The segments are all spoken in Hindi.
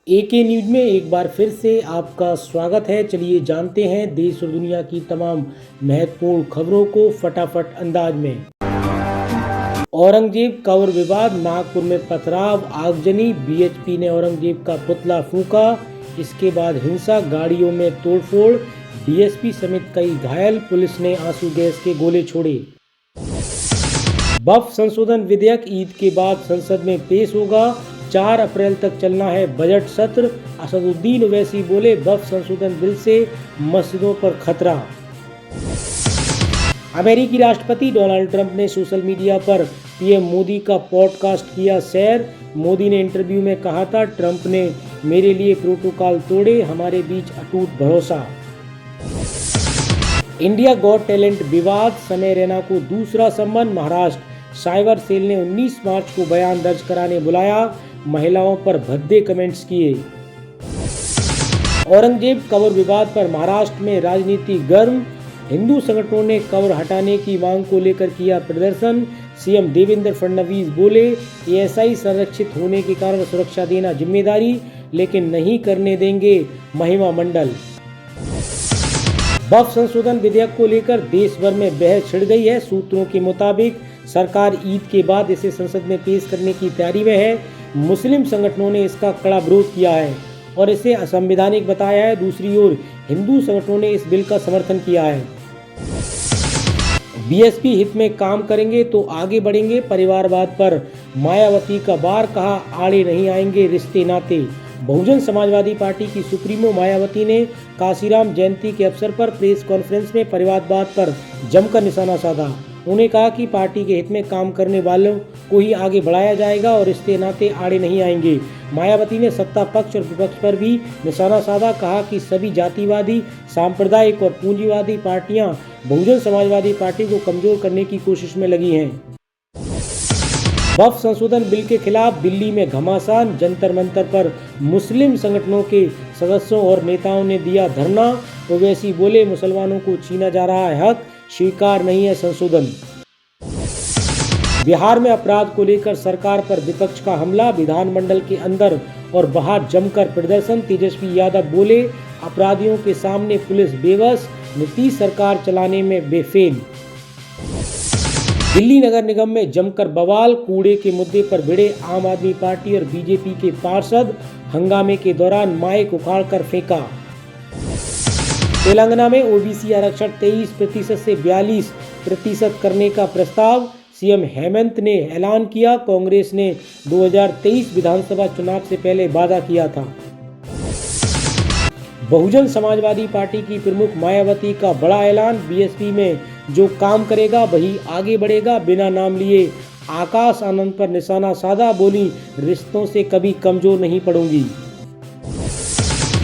एके न्यूज में एक बार फिर से आपका स्वागत है। चलिए जानते हैं देश और दुनिया की तमाम महत्वपूर्ण खबरों को फटाफट अंदाज में। औरंगजेब कब्र विवाद, नागपुर में पथराव, आगजनी, बीएचपी ने औरंगजेब का पुतला फूंका। इसके बाद हिंसा, गाड़ियों में तोड़फोड़, डीएसपी समेत कई घायल, पुलिस ने आंसू गैस के गोले छोड़े। वक्फ संशोधन विधेयक ईद के बाद संसद में पेश होगा। 4 अप्रैल तक चलना है बजट सत्र। असदुद्दीन ओवैसी बोले, वक्फ संशोधन बिल से मस्जिदों पर खतरा। अमेरिकी राष्ट्रपति डोनाल्ड ट्रंप ने सोशल मीडिया पर पीएम मोदी का पॉडकास्ट किया शेयर। मोदी ने इंटरव्यू में कहा था, ट्रंप ने मेरे लिए प्रोटोकॉल तोड़े, हमारे बीच अटूट भरोसा। इंडिया गॉट टैलेंट विवाद, समय रैना को दूसरा सम्मान। महाराष्ट्र साइबर सेल ने 19 मार्च को बयान दर्ज कराने बुलाया, महिलाओं पर भद्दे कमेंट्स किए। औरंगजेब कब्र विवाद पर महाराष्ट्र में राजनीति गर्म, हिंदू संगठनों ने कब्र हटाने की मांग को लेकर किया प्रदर्शन। सीएम देवेंद्र फडणवीस बोले, एएसआई संरक्षित होने के कारण सुरक्षा देना जिम्मेदारी, लेकिन नहीं करने देंगे महिमा मंडल। वक्फ संशोधन विधेयक को लेकर देश भर में बहस छिड़ गई है। सूत्रों के मुताबिक सरकार ईद के बाद इसे संसद में पेश करने की तैयारी में है। मुस्लिम संगठनों ने इसका कड़ा विरोध किया है और इसे असंवैधानिक बताया है। दूसरी ओर हिंदू संगठनों ने इस बिल का समर्थन किया है। बीएसपी हित में काम करेंगे तो आगे बढ़ेंगे, परिवारवाद पर मायावती का वार, कहा आड़े नहीं आएंगे रिश्ते नाते। बहुजन समाजवादी पार्टी की सुप्रीमो मायावती ने काशीराम जयंती के अवसर पर प्रेस कॉन्फ्रेंस में परिवारवाद पर जमकर निशाना साधा। उन्होंने कहा कि पार्टी के हित में काम करने वालों को ही आगे बढ़ाया जाएगा और रिश्ते नाते आड़े नहीं आएंगे। मायावती ने सत्ता पक्ष और विपक्ष पर भी निशाना साधा, कहा कि सभी जातिवादी, सांप्रदायिक और पूंजीवादी पार्टियां बहुजन समाजवादी पार्टी को कमजोर करने की कोशिश में लगी हैं। वक्फ संशोधन बिल के खिलाफ दिल्ली में घमासान, जंतर मंतर पर मुस्लिम संगठनों के सदस्यों और नेताओं ने दिया धरना। ओवैसी बोले, मुसलमानों को छीना जा रहा है हक, स्वीकार नहीं है संशोधन। बिहार में अपराध को लेकर सरकार पर विपक्ष का हमला, विधानमंडल के अंदर और बाहर जमकर प्रदर्शन। तेजस्वी यादव बोले, अपराधियों के सामने पुलिस बेबस, नीतीश सरकार चलाने में बेफेल। दिल्ली नगर निगम में जमकर बवाल, कूड़े के मुद्दे पर भिड़े आम आदमी पार्टी और बीजेपी के पार्षद, हंगामे के दौरान माइक उखाड़कर फेंका। तेलंगाना में ओबीसी आरक्षण 23% से 42% करने का प्रस्ताव, सीएम हेमंत ने ऐलान किया। कांग्रेस ने 2023 विधानसभा चुनाव से पहले वादा किया था। बहुजन समाजवादी पार्टी की प्रमुख मायावती का बड़ा ऐलान, बीएसपी में जो काम करेगा वही आगे बढ़ेगा। बिना नाम लिए आकाश आनंद पर निशाना साधा, बोली रिश्तों से कभी कमजोर नहीं पड़ूंगी।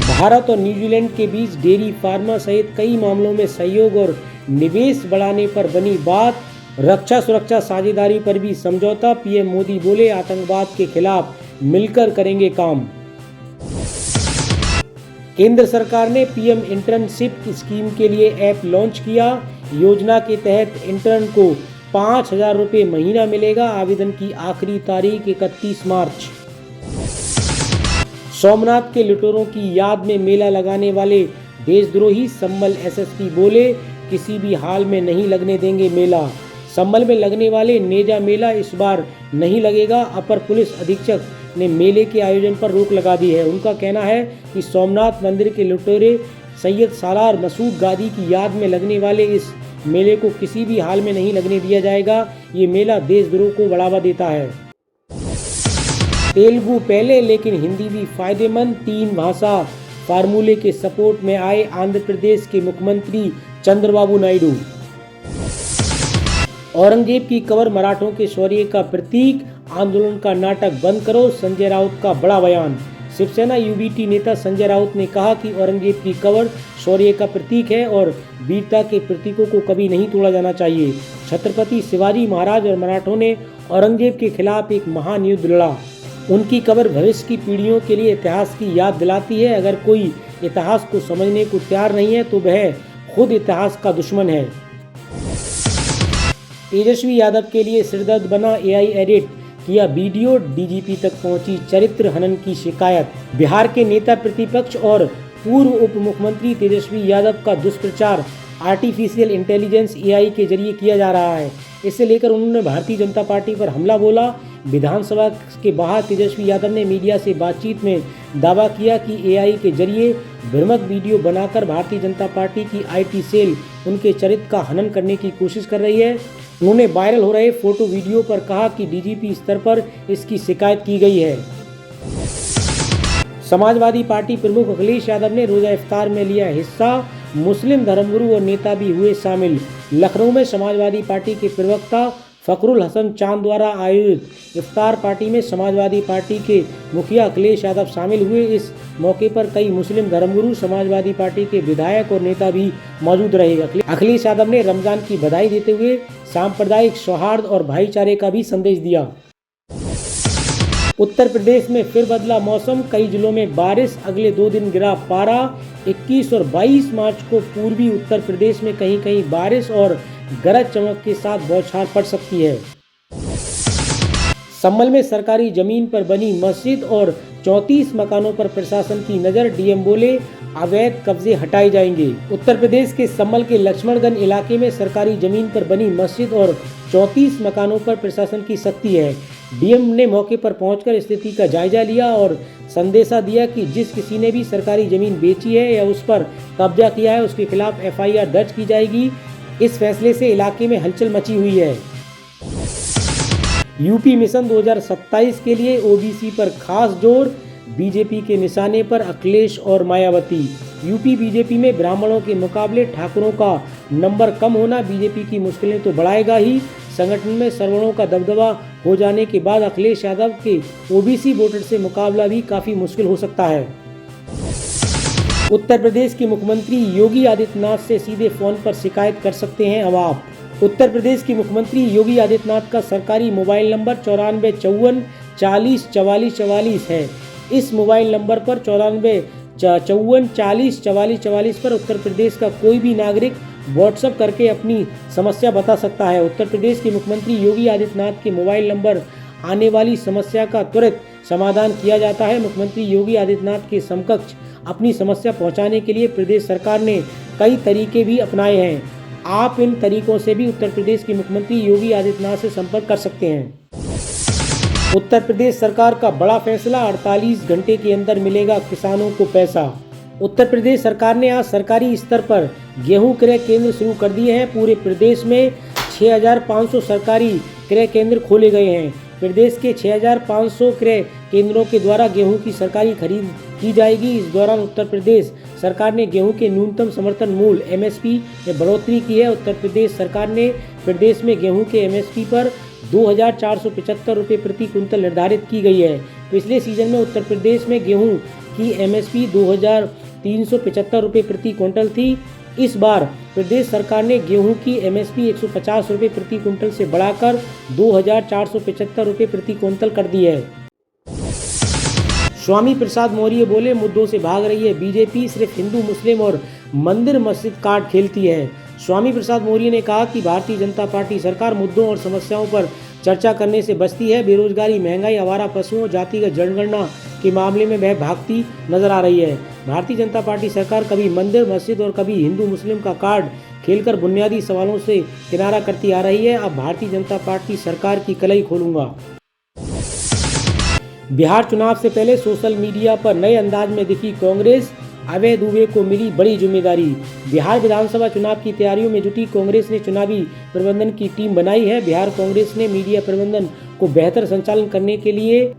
भारत और न्यूजीलैंड के बीच डेयरी फार्मा सहित कई मामलों में सहयोग और निवेश बढ़ाने पर बनी बात। रक्षा सुरक्षा साझेदारी पर भी समझौता। पीएम मोदी बोले, आतंकवाद के खिलाफ मिलकर करेंगे काम। केंद्र सरकार ने पीएम इंटर्नशिप स्कीम के लिए ऐप लॉन्च किया। योजना के तहत इंटर्न को 5,000 रुपये महीना मिलेगा। आवेदन की आखिरी तारीख 31 मार्च। सोमनाथ के लुटेरों की याद में मेला लगाने वाले देशद्रोही, संभल एसएसपी बोले, किसी भी हाल में नहीं लगने देंगे मेला। संभल में लगने वाले नेजा मेला इस बार नहीं लगेगा। अपर पुलिस अधीक्षक ने मेले के आयोजन पर रोक लगा दी है। उनका कहना है कि सोमनाथ मंदिर के लुटेरे सैयद सालार मसूद गादी की याद में लगने वाले इस मेले को किसी भी हाल में नहीं लगने दिया जाएगा। ये मेला देशद्रोह को बढ़ावा देता है। तेलुगु पहले लेकिन हिंदी भी फायदेमंद, 3 भाषा फार्मूले के सपोर्ट में आए आंध्र प्रदेश के मुख्यमंत्री चंद्रबाबू नायडू। औरंगजेब की कब्र मराठों के शौर्य का प्रतीक, आंदोलन का नाटक बंद करो, संजय राउत का बड़ा बयान। शिवसेना यूबीटी नेता संजय राउत ने कहा कि औरंगजेब की कब्र शौर्य का प्रतीक है और वीरता के प्रतीकों को कभी नहीं तोड़ा जाना चाहिए। छत्रपति शिवाजी महाराज और मराठों ने औरंगजेब के खिलाफ एक महान युद्ध लड़ा। उनकी कब्र भविष्य की पीढ़ियों के लिए इतिहास की याद दिलाती है। अगर कोई इतिहास को समझने को तैयार नहीं है तो वह खुद इतिहास का दुश्मन है। तेजस्वी यादव के लिए सिरदर्द बना एआई एडिट, किया वीडियो, डीजीपी तक पहुंची चरित्र हनन की शिकायत। बिहार के नेता प्रतिपक्ष और पूर्व उप मुख्यमंत्री तेजस्वी यादव का दुष्प्रचार आर्टिफिशियल इंटेलिजेंस AI के जरिए किया जा रहा है। इसे लेकर उन्होंने भारतीय जनता पार्टी पर हमला बोला। विधानसभा के बाहर तेजस्वी यादव ने मीडिया से बातचीत में दावा किया कि AI के जरिए भ्रामक वीडियो बनाकर भारतीय जनता पार्टी की IT सेल उनके चरित्र का हनन करने की कोशिश कर रही है। उन्होंने वायरल हो रहे फोटो वीडियो पर कहा कि डीजीपी स्तर पर इसकी शिकायत की गई है। समाजवादी पार्टी प्रमुख अखिलेश यादव ने रोजा इफ्तार में लिया हिस्सा। मुस्लिम धर्मगुरु और नेता भी हुए शामिल। लखनऊ में समाजवादी पार्टी के प्रवक्ता फखरुल हसन चांद द्वारा आयोजित इफ्तार पार्टी में समाजवादी पार्टी के मुखिया अखिलेश यादव शामिल हुए। इस मौके पर कई मुस्लिम धर्मगुरु, समाजवादी पार्टी के विधायक और नेता भी मौजूद रहे। अखिलेश यादव ने रमजान की बधाई देते हुए सांप्रदायिक सौहार्द और भाईचारे का भी संदेश दिया। उत्तर प्रदेश में फिर बदला मौसम, कई जिलों में बारिश, अगले 2 दिन गिरा पारा। 21 और 22 मार्च को पूर्वी उत्तर प्रदेश में कहीं कहीं बारिश और गरज चमक के साथ बौछार पड़ सकती है। संभल में सरकारी जमीन पर बनी मस्जिद और 34 मकानों पर प्रशासन की नजर। डीएम बोले अवैध कब्जे हटाए जाएंगे। उत्तर प्रदेश के संभल के लक्ष्मणगंज इलाके में सरकारी जमीन पर बनी मस्जिद और 34 मकानों पर प्रशासन की सख्ती है। डीएम ने मौके पर पहुंचकर स्थिति का जायजा लिया और संदेशा दिया कि जिस किसी ने भी सरकारी जमीन बेची है या उस पर कब्जा किया है उसके खिलाफ FIR दर्ज की जाएगी। इस फैसले से इलाके में हलचल मची हुई है। यूपी मिशन 2027 के लिए OBC पर खास जोर, बीजेपी के निशाने पर अखिलेश और मायावती। यूपी बीजेपी में ब्राह्मणों के मुकाबले ठाकुरों का नंबर कम होना बीजेपी की मुश्किलें तो बढ़ाएगा ही, संगठन में सवर्णों का दबदबा हो जाने के बाद अखिलेश यादव के OBC वोटर से मुकाबला भी काफी मुश्किल हो सकता है। उत्तर प्रदेश के मुख्यमंत्री योगी आदित्यनाथ से सीधे फोन पर शिकायत कर सकते हैं अब आप। उत्तर प्रदेश के मुख्यमंत्री योगी आदित्यनाथ का सरकारी मोबाइल नंबर 94 54 40 44 44 है। इस मोबाइल नंबर पर 94 54 40 44 44 पर उत्तर प्रदेश का कोई भी नागरिक व्हाट्सएप करके अपनी समस्या बता सकता है। उत्तर प्रदेश के मुख्यमंत्री योगी आदित्यनाथ के मोबाइल नंबर आने वाली समस्या का त्वरित समाधान किया जाता है। मुख्यमंत्री योगी आदित्यनाथ के समकक्ष अपनी समस्या पहुंचाने के लिए प्रदेश सरकार ने कई तरीके भी अपनाए हैं। आप इन तरीकों से भी उत्तर प्रदेश के मुख्यमंत्री योगी आदित्यनाथ से संपर्क कर सकते हैं। उत्तर प्रदेश सरकार का बड़ा फैसला, 48 घंटे के अंदर मिलेगा किसानों को पैसा। उत्तर प्रदेश सरकार ने आज सरकारी स्तर पर गेहूं क्रय केंद्र शुरू कर दिए हैं। पूरे प्रदेश में 6500 सरकारी क्रय केंद्र खोले गए हैं। प्रदेश के 6500 क्रय केंद्रों के द्वारा गेहूं की सरकारी खरीद की जाएगी। इस दौरान उत्तर प्रदेश सरकार ने गेहूं के न्यूनतम समर्थन मूल्य MSP में बढ़ोतरी की है। उत्तर प्रदेश सरकार ने प्रदेश में गेहूं के MSP पर 2475 रुपये प्रति कुंतल निर्धारित की गई है। पिछले सीजन में उत्तर प्रदेश में गेहूं की MSP 2375 रुपये प्रति कुंटल थी। इस बार प्रदेश सरकार ने गेहूं की MSP 150 रुपये प्रति कुंटल से बढ़ाकर 2475 रुपये प्रति कुंटल कर दी है। स्वामी प्रसाद मौर्य बोले मुद्दों से भाग रही है बीजेपी, सिर्फ हिंदू मुस्लिम और मंदिर मस्जिद कार्ड खेलती है। स्वामी प्रसाद मौर्य ने कहा कि भारतीय जनता पार्टी सरकार मुद्दों और समस्याओं पर चर्चा करने से बचती है। बेरोजगारी, महंगाई, आवारा पशुओं, जातिगत जनगणना के मामले में वह भागती नजर आ रही है। भारतीय जनता पार्टी सरकार कभी मंदिर मस्जिद और कभी हिंदू मुस्लिम का कार्ड खेलकर बुनियादी सवालों से किनारा करती आ रही है। अब भारतीय जनता पार्टी सरकार की कलई खोलूंगा। बिहार चुनाव से पहले सोशल मीडिया पर नए अंदाज में दिखी कांग्रेस, अभय दुबे को मिली बड़ी जिम्मेदारी। बिहार विधानसभा चुनाव की तैयारियों में जुटी कांग्रेस ने चुनावी प्रबंधन की टीम बनाई है। बिहार कांग्रेस ने मीडिया प्रबंधन को बेहतर संचालन करने के लिए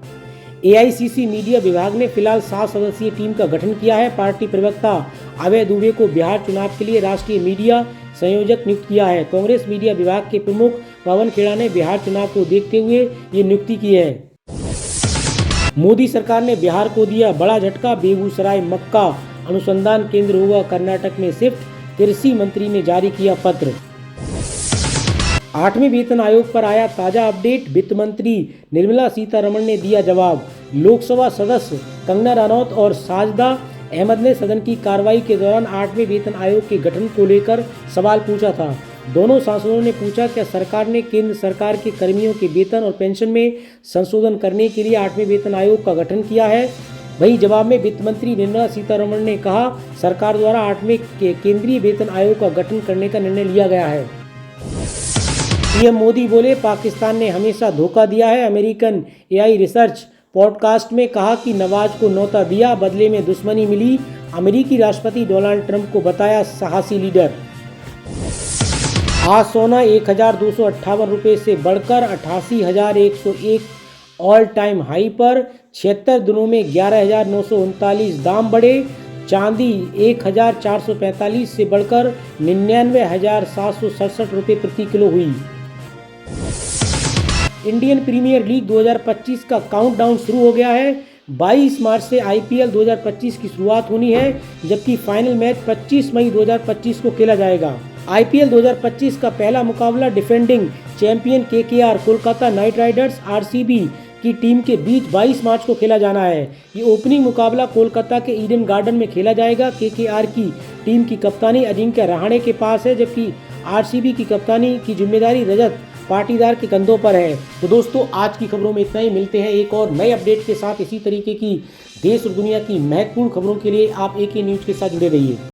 AICC मीडिया विभाग ने फिलहाल 7 सदस्यीय टीम का गठन किया है। पार्टी प्रवक्ता अभय दुबे को बिहार चुनाव के लिए राष्ट्रीय मीडिया संयोजक नियुक्त किया है। कांग्रेस मीडिया विभाग के प्रमुख पवन खेड़ा ने बिहार चुनाव को देखते हुए ये नियुक्ति की है। मोदी सरकार ने बिहार को दिया बड़ा झटका, बेगूसराय मक्का अनुसंधान केंद्र हुआ कर्नाटक में शिफ्ट, कृषि मंत्री ने जारी किया पत्र। 8वें वेतन आयोग पर आया ताजा अपडेट, वित्त मंत्री निर्मला सीतारमण ने दिया जवाब। लोकसभा सदस्य कंगना रनौत और साजिदा अहमद ने सदन की कार्रवाई के दौरान 8वें वेतन आयोग के गठन को लेकर सवाल पूछा था। दोनों सांसदों ने पूछा कि सरकार ने केंद्र सरकार के कर्मियों के वेतन और पेंशन में संशोधन करने के लिए 8वें वेतन आयोग का गठन किया है। वहीं जवाब में वित्त मंत्री निर्मला सीतारमण ने कहा, सरकार द्वारा 8वें केंद्रीय वेतन आयोग का गठन करने का निर्णय लिया गया है। पीएम मोदी बोले, पाकिस्तान ने हमेशा धोखा दिया है। अमेरिकन एआई रिसर्च पॉडकास्ट में कहा कि नवाज को न्योता दिया, बदले में दुश्मनी मिली। अमेरिकी राष्ट्रपति डोनाल्ड ट्रंप को बताया साहसी लीडर। आज सोना 1,258 रुपये से बढ़कर 88,101 ऑल टाइम हाई पर। 76 दिनों में 11,939 दाम बढ़े। चांदी 1,445 से बढ़कर 99,767 रुपये प्रति किलो हुई। इंडियन प्रीमियर लीग 2025 का काउंटडाउन शुरू हो गया है। 22 मार्च से आईपीएल 2025 की शुरुआत होनी है, जबकि फाइनल मैच 25 मई 2025 को खेला जाएगा। आईपीएल 2025 का पहला मुकाबला defending champion KKR Kolkata night Riders RCB की टीम के बीच 22 मार्च को खेला जाना है। ये ओपनिंग मुकाबला कोलकाता के ईडन गार्डन में खेला जाएगा। केकेआर की टीम की कप्तानी अजिंक्य रहाणे के पास है, जबकि आरसीबी की कप्तानी की जिम्मेदारी रजत पाटीदार के कंधों पर है। तो दोस्तों, आज की खबरों में इतना ही। मिलते हैं एक और नए अपडेट के साथ। इसी तरीके की देश और दुनिया की महत्वपूर्ण खबरों के लिए आप AK न्यूज़ के साथ जुड़े रहिए।